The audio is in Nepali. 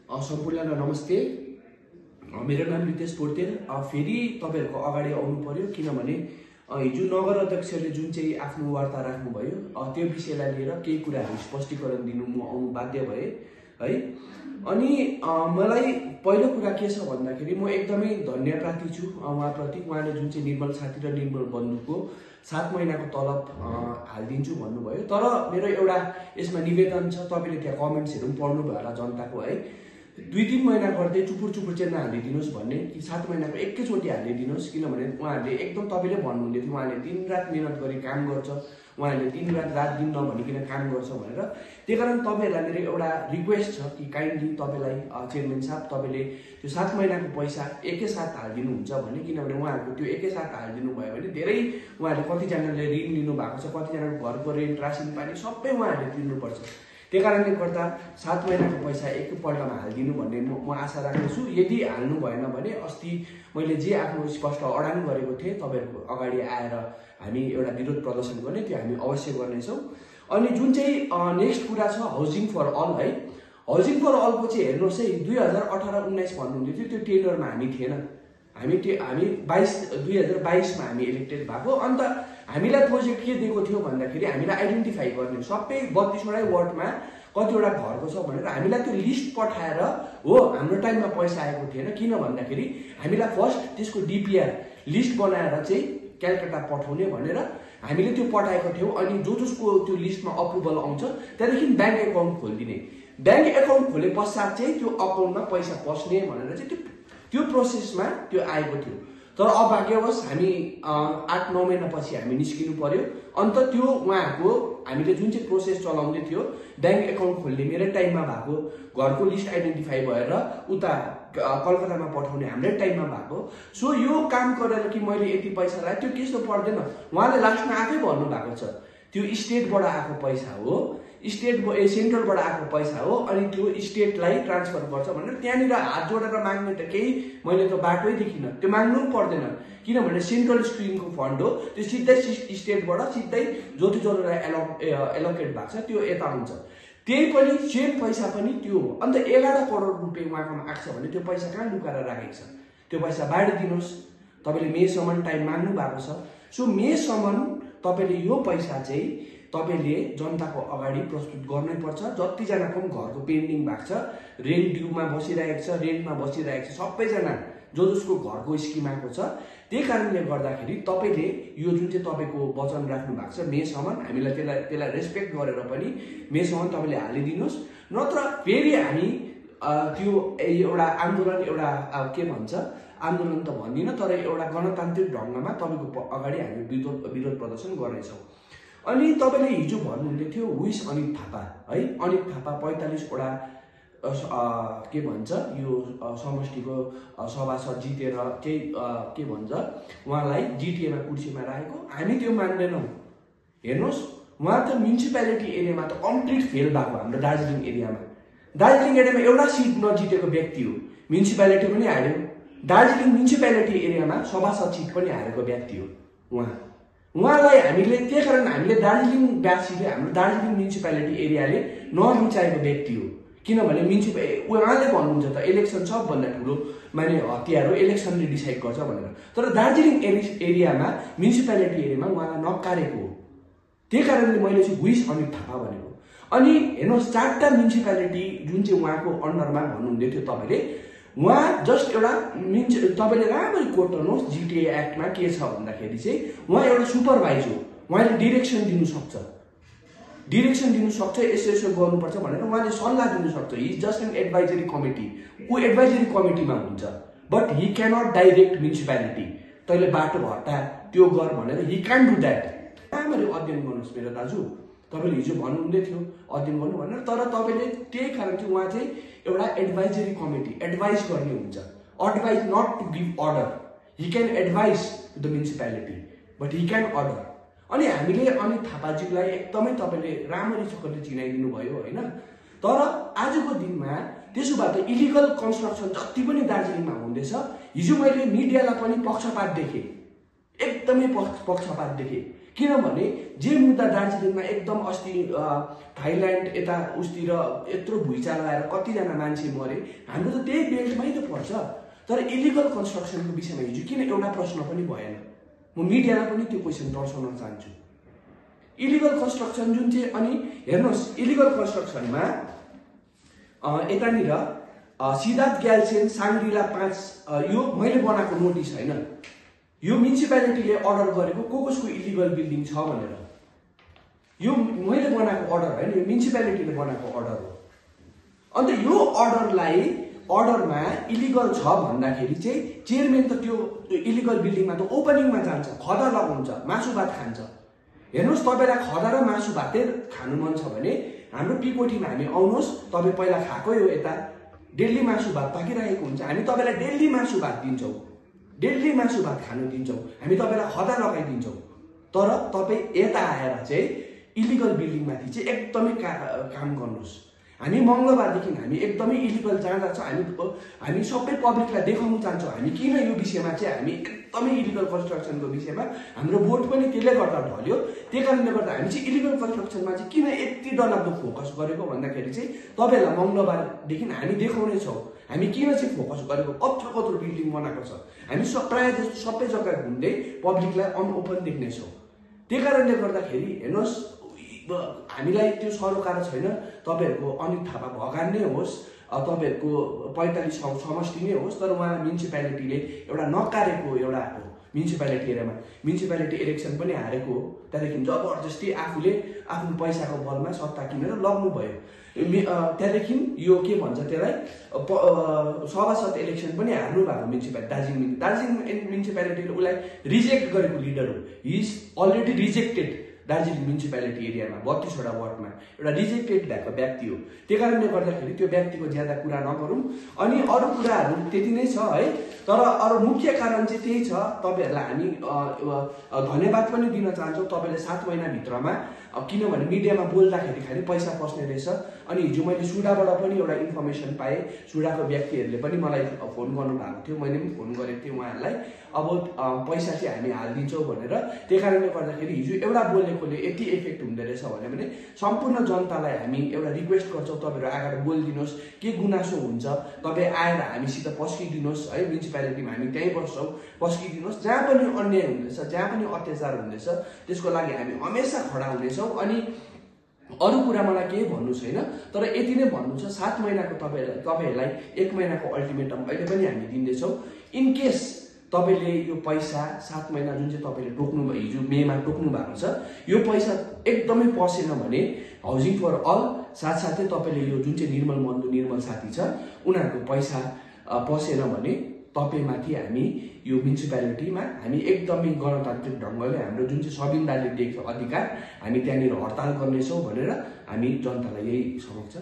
सम्पूर्णलाई नमस्ते। मेरो नाम रितेश पोर्तेल। फेरि तपाईहरुको अगाडि आउनु पर्यो किनभने हिजो नगर अध्यक्षले जुन चाहिँ आफ्नो वार्ता राख्नुभयो त्यो विषयलाई लिएर केही कुराहरु स्पष्टीकरण दिनु म आउनु बाध्य भए है। अनि मलाई पहिलो कुरा के छ भन्दाखेरि म एकदमै धन्यवादी छु उहाँप्रति। उहाँले जुन चाहिँ निर्मल साथी र निर्मल बन्धुको 7 महिनाको तलब हाल्दिन्छु भन्नुभयो। तर मेरो एउटा यसमा निवेदन छ, तपाईले त्यहाँ कमेन्ट्सहरु पढ्नु भयो होला जनताको है। 2-3 महिना गर्दै चुपुर चाहिँ नहालिदिनुस् भन्ने कि 7 महिनाको एकैचोटी हालिदिनुस्, किनभने उहाँहरूले एकदम तपाईले भन्नुहुँदै थियो उहाँले दिनरात मेहनत गरी काम गर्छ, उहाँले दिनरात रात दिन नभनिकन काम गर्छ भनेर। त्यसकारण तपाईहरुलाई मेरो एउटा रिक्वेस्ट छ कि काइन्डली तपाईलाई चेयरम्यान साहब तपाईले त्यो 7 महिनाको पैसा एकैसाथ हालिदिनुहुन्छ भने, किनभने उहाँहरुको त्यो एकैसाथ हालिदिनु भयो भने धेरै उहाँहरूले कतिजनाले ऋण लिनु भएको छ, कतिजनाको घरको रेन्ट रासिन पानी सबै उहाँहरूले तिर्नुपर्छ। त्यही कारणले गर्दा 7 महिनाको पैसा एकैपल्टमा हालिदिनु भन्ने म आशा राख्दछु। यदि हाल्नु भएन भने अस्ति मैले जे आफ्नो स्पष्ट अडान गरेको थिएँ तपाईहरुको अगाडि आएर हामी एउटा विरोध प्रदर्शन गर्ने, त्यो हामी अवश्य गर्नेछौँ। अनि जुन चाहिँ नेक्स्ट कुरा छ हाउसिङ फर अल है। हाउसिङ फर अलको चाहिँ हेर्नुहोस् है, 2018-19 भन्नुहुँदै थियो, त्यो टेन्डरमा हामी थिएन। हामी 2022 मा हामी इलेक्टेड भएको। अन्त हामीलाई प्रोजेक्ट के दिएको थियो भन्दाखेरि हामीलाई आइडेन्टिफाई गर्ने सबै 32 वटै वार्डमा कतिवटा घरको छ भनेर हामीलाई त्यो लिस्ट पठाएर हो। हाम्रो टाइममा पैसा आएको थिएन, किन भन्दाखेरि हामीलाई फर्स्ट त्यसको डिपिआर लिस्ट बनाएर चाहिँ क्यालकाटा पठाउने भनेर हामीले त्यो पठाएको थियौँ। अनि जसको त्यो लिस्टमा अप्रुभल आउँछ त्यहाँदेखि ब्याङ्क एकाउन्ट खोलिदिने, ब्याङ्क एकाउन्ट खोले पश्चात चाहिँ त्यो अकाउन्टमा पैसा पस्ने भनेर चाहिँ त्यो प्रोसेसमा त्यो आएको थियो। तर अभाग्यवश हामी 8-9 महिनापछि हामी निस्किनु पर्यो। अन्त त्यो उहाँहरूको हामीले जुन चाहिँ प्रोसेस चलाउँदै थियो ब्याङ्क एकाउन्ट खोल्ने मेरै टाइममा भएको, घरको लिस्ट आइडेन्टिफाई भएर उता कलकत्तामा पठाउने हाम्रै टाइममा भएको। सो यो काम गरेर कि मैले यति पैसा लाएँ त्यो त्यस्तो पर्दैन। उहाँले लास्टमा आफै भन्नु भएको छ त्यो स्टेटबाट आएको पैसा हो, सेन्ट्रलबाट आएको पैसा हो, अनि त्यो स्टेटलाई ट्रान्सफर गर्छ भनेर त्यहाँनिर हात जोडेर माग्ने त केही मैले त बाटै देखिनँ। त्यो माग्नु पनि पर्दैन किनभने सेन्ट्रल स्ट्रिमको फन्ड हो, त्यो सिधै स्टेटबाट सिधै जति जसलाई एलोकेट भएको छ त्यो यता हुन्छ। त्यही पनि सेम पैसा पनि त्यो हो। अन्त 11 करोड रुपियाँ उहाँकोमा आएको छ भने त्यो पैसा कहाँ लुकाएर राखेको छ? त्यो पैसा बाँडिदिनुहोस्। तपाईँले मेसम्म टाइम माग्नु भएको छ। सो मेसम्म तपाईँले यो पैसा चाहिँ तपाईले जनताको अगाडि प्रस्तुत गर्नै पर्छ। जतिजनाको पनि घरको पेन्डिङ भएको छ, रेन्ट ड्यूमा बसिरहेको छ, रेन्टमा बसिरहेको छ, सबैजना जसको घरको स्किमाको छ। त्यही कारणले गर्दाखेरि तपाईले यो जुन चाहिँ तपाईको वचन राख्नु भएको छ मेसम्म हामीलाई त्यसलाई रेस्पेक्ट गरेर पनि मेसम्म तपाईले हालिदिनुहोस्। नत्र फेरि हामी त्यो एउटा आन्दोलन एउटा के भन्छ आन्दोलन त भन्दिनँ, तर एउटा गणतान्त्रिक ढङ्गमा तपाईको अगाडि हामी विरोध प्रदर्शन गर्नेछौँ। अनि तपाईले हिजो भन्नुहुँदै थियो विश अनित थापा है। अनित थापा 45 वटा के भन्छ यो समष्टिको सभासद जितेर केही के भन्छ उहाँलाई जिटिएमा कुर्सीमा राखेको। हामी त्यो मान्दैनौँ। हेर्नुहोस् उहाँ त म्युनिसिपालिटी एरियामा त कम्प्लिट फेल भएको हाम्रो दार्जिलिङ एरियामा। दार्जिलिङ एरियामा एउटा सिट नजितेको व्यक्ति हो, म्युनिसिपालिटी पनि हार्यो। दार्जिलिङ म्युनिसिपालिटी एरियामा सभासद सिट पनि हारेको व्यक्ति हो उहाँलाई हामीले। त्यही कारण हामीले दार्जिलिङवासीले हाम्रो दार्जिलिङ म्युनिसिपालिटी एरियाले नरुचाएको व्यक्ति हो। किनभने उहाँले भन्नुहुन्छ त इलेक्सन सबभन्दा ठुलो माने हतियार हो, इलेक्सनले डिसाइड गर्छ भनेर। तर दार्जिलिङ एरियामा म्युनिसिपालिटी एरियामा उहाँलाई नकारेको हो। त्यही कारणले मैले चाहिँ विश अनित थापा भनेको। अनि हेर्नुहोस् 4टा म्युनिसिपालिटी जुन चाहिँ उहाँको अन्डरमा भन्नुहुँदै थियो तपाईँले, उहाँ जस्ट एउटा तपाईँले राम्ररी कोट गर्नुहोस् जिटिए एक्टमा के छ भन्दाखेरि चाहिँ उहाँ एउटा सुपरभाइजर हो। उहाँले डिरेक्सन दिनु सक्छ, यसो गर्नुपर्छ भनेर उहाँले सल्लाह दिनु सक्छ। He is just an advisory committee, ऊ एडभाइजरी कमिटीमा हुन्छ। But he cannot direct municipality तैँले बाटो भत्ता त्यो गर भनेर हि क्यान डु द्याट। राम्ररी अध्ययन गर्नुहोस् मेरो दाजु, तपाईँले हिजो भन्नुहुँदै थियो अध्ययन गर्नु भनेर। तर तपाईँले त्यही कारण चाहिँ उहाँ चाहिँ एउटा एडभाइजरी कमिटी एडभाइस गर्ने हुन्छ। Advice not to give order. He can advise to the municipality but he can order. अनि हामीले अनित थापाजीलाई एकदमै तपाईँले राम्ररीसँगले चिनाइदिनु भयो होइन। तर आजको दिनमा त्यसो भए त इलिगल कन्स्ट्रक्सन जति पनि दार्जिलिङमा हुँदैछ, हिजो मैले मिडियालाई पनि पक्षपात देखेँ, एकदमै पक्षपात देखेँ। किनभने जे मुद्दा दार्जिलिङमा एकदम अस्ति थाइल्यान्ड यता उस्तिर यत्रो भुइँचालो आएर कतिजना मान्छे मरे, हाम्रो त त्यही बेल्टमै त पर्छ। तर इलिगल कन्स्ट्रक्सनको विषयमा हिजो किन एउटा प्रश्न पनि भएन? म मिडियालाई पनि त्यो क्वेसन तर्साउन चाहन्छु। इलिगल कन्स्ट्रक्सन जुन चाहिँ, अनि हेर्नुहोस् इलिगल कन्स्ट्रक्सनमा यतानिर सिद्धार्थ ग्याल्सेन साङ्ग्रिला 5 यो मैले बनाएको नोटिस होइन, यो म्युनिसिपालिटीले अर्डर गरेको कसको इलिगल बिल्डिङ छ भनेर। यो मैले बनाएको अर्डर होइन, यो म्युनिसिपालिटीले बनाएको अर्डर हो। अन्त यो अर्डरमा इलिगल छ भन्दाखेरि चाहिँ चेयरम्यान त त्यो इलिगल बिल्डिङमा त ओपनिङमा जान्छ, खदा लगाउँछ, मासु भात खान्छ। हेर्नुहोस्, तपाईँलाई खदा र मासु भातै खानु मन छ भने हाम्रो पिकोटीमा हामी आउनुहोस्, तपाईँ पहिला खाएकै हो, यता डेली मासु भात पाकिरहेको हुन्छ, हामी तपाईँलाई डेली मासु भात दिन्छौँ, डेली मासु भात खानु दिन्छौँ, हामी तपाईँलाई खदा लगाइदिन्छौँ। तर तपाईँ यता आएर चाहिँ इलिगल बिल्डिङमाथि चाहिँ एकदमै काम गर्नुहोस्। हामी मङ्गलबारदेखि हामी एकदमै इलिगल जहाँ छ हामी सबै पब्लिकलाई देखाउन चाहन्छौँ हामी किन यो विषयमा चाहिँ हामी एकदमै इलिगल कन्स्ट्रक्सनको विषयमा हाम्रो भोट पनि त्यसले गर्दा ढल्यो। त्यही कारणले गर्दा हामी चाहिँ इलिगल कन्स्ट्रक्सनमा चाहिँ किन यति डरलाग्दो फोकस गरेको भन्दाखेरि चाहिँ तपाईँहरूलाई मङ्गलबारदेखि हामी देखाउनेछौँ हामी किन चाहिँ फोकस गरेको, कत्रो कत्रो बिल्डिङ बनाएको छ, हामी प्रायः जस्तो सबै जग्गा घुम्दै पब्लिकलाई अनओपन देख्नेछौँ। त्यही कारणले गर्दाखेरि हेर्नुहोस्, हामीलाई त्यो सरोकार छैन। तपाईँहरूको अनित थापा भगान नै होस्, तपाईँहरूको 45 समष्टि नै होस्, तर उहाँ म्युनिसिपालिटीले एउटा नकारेको एउटा हो। म्युनिसिपालिटी एरियामा म्युनिसिपालिटी इलेक्सन पनि हारेको हो, त्यहाँदेखि जबरजस्ती आफूले आफ्नो पैसाको बलमा सत्ता किनेर लग्नुभयो। त्यहाँदेखि यो के भन्छ त्यसलाई सभासद इलेक्सन पनि हार्नु भएको म्युनिसिपालिटी दार्जिलिङ म्युनिसिपालिटीले उसलाई रिजेक्ट गरेको लिडर हो। He is already rejected. Darjeeling municipality एरियामा 32वटा वार्डमा एउटा रिजेक्टेड भएको व्यक्ति हो। त्यही कारणले गर्दाखेरि त्यो व्यक्तिको ज्यादा कुरा नगरौँ। अनि अरू कुराहरू त्यति नै छ है, तर अरू मुख्य कारण चाहिँ त्यही छ। तपाईँहरूलाई हामी धन्यवाद पनि दिन चाहन्छौँ तपाईँले 7 महिनाभित्रमा, किनभने मिडियामा बोल्दाखेरि खालि पैसा पस्ने रहेछ। अनि हिजो मैले सुडाबाट पनि एउटा इन्फर्मेसन पाएँ, सुडाको व्यक्तिहरूले पनि मलाई फोन गर्नुभएको थियो, मैले पनि फोन गरेको थिएँ उहाँहरूलाई, अब पैसा चाहिँ हामी हालिदिन्छौँ भनेर। त्यही कारणले गर्दाखेरि हिजो एउटा बोलेकोले यति इफेक्ट हुँदो रहेछ भने सम्पूर्ण जनतालाई हामी एउटा रिक्वेस्ट गर्छौँ, तपाईँहरू आएर बोलिदिनुहोस्, के गुनासो हुन्छ तपाईँ आएर हामीसित पस्किदिनुहोस् है। म्युनिसिपालिटीमा हामी त्यहीँ बस्छौँ, पस्किदिनुहोस्। जहाँ पनि अन्याय हुँदैछ, जहाँ पनि अत्याचार हुँदैछ, त्यसको लागि हामी हमेसा खडा हुनेछौँ। अनि अरू कुरा मलाई केही भन्नु छैन, तर यति नै भन्नु छ, 7 महिनाको तपाईँहरूलाई 1 महिनाको अल्टिमेटम अहिले पनि हामी दिँदैछौँ। इनकेस तपाईँले यो पैसा 7 महिना जुन चाहिँ तपाईँले टोक्नु भयो, हिजो मेमा टोक्नु भएको छ, यो पैसा एकदमै पसेन भने हाउसिङ फर अल साथसाथै तपाईँले यो जुन चाहिँ निर्मल साथी छ उनीहरूको पैसा पसेन भने तपाईँमाथि हामी यो म्युनिसिपालिटीमा हामी एकदमै गणतान्त्रिक ढङ्गले हाम्रो जुन चाहिँ संविधानले दिएको अधिकार हामी त्यहाँनिर हडताल गर्नेछौँ भनेर हामी जनतालाई यही समक्ष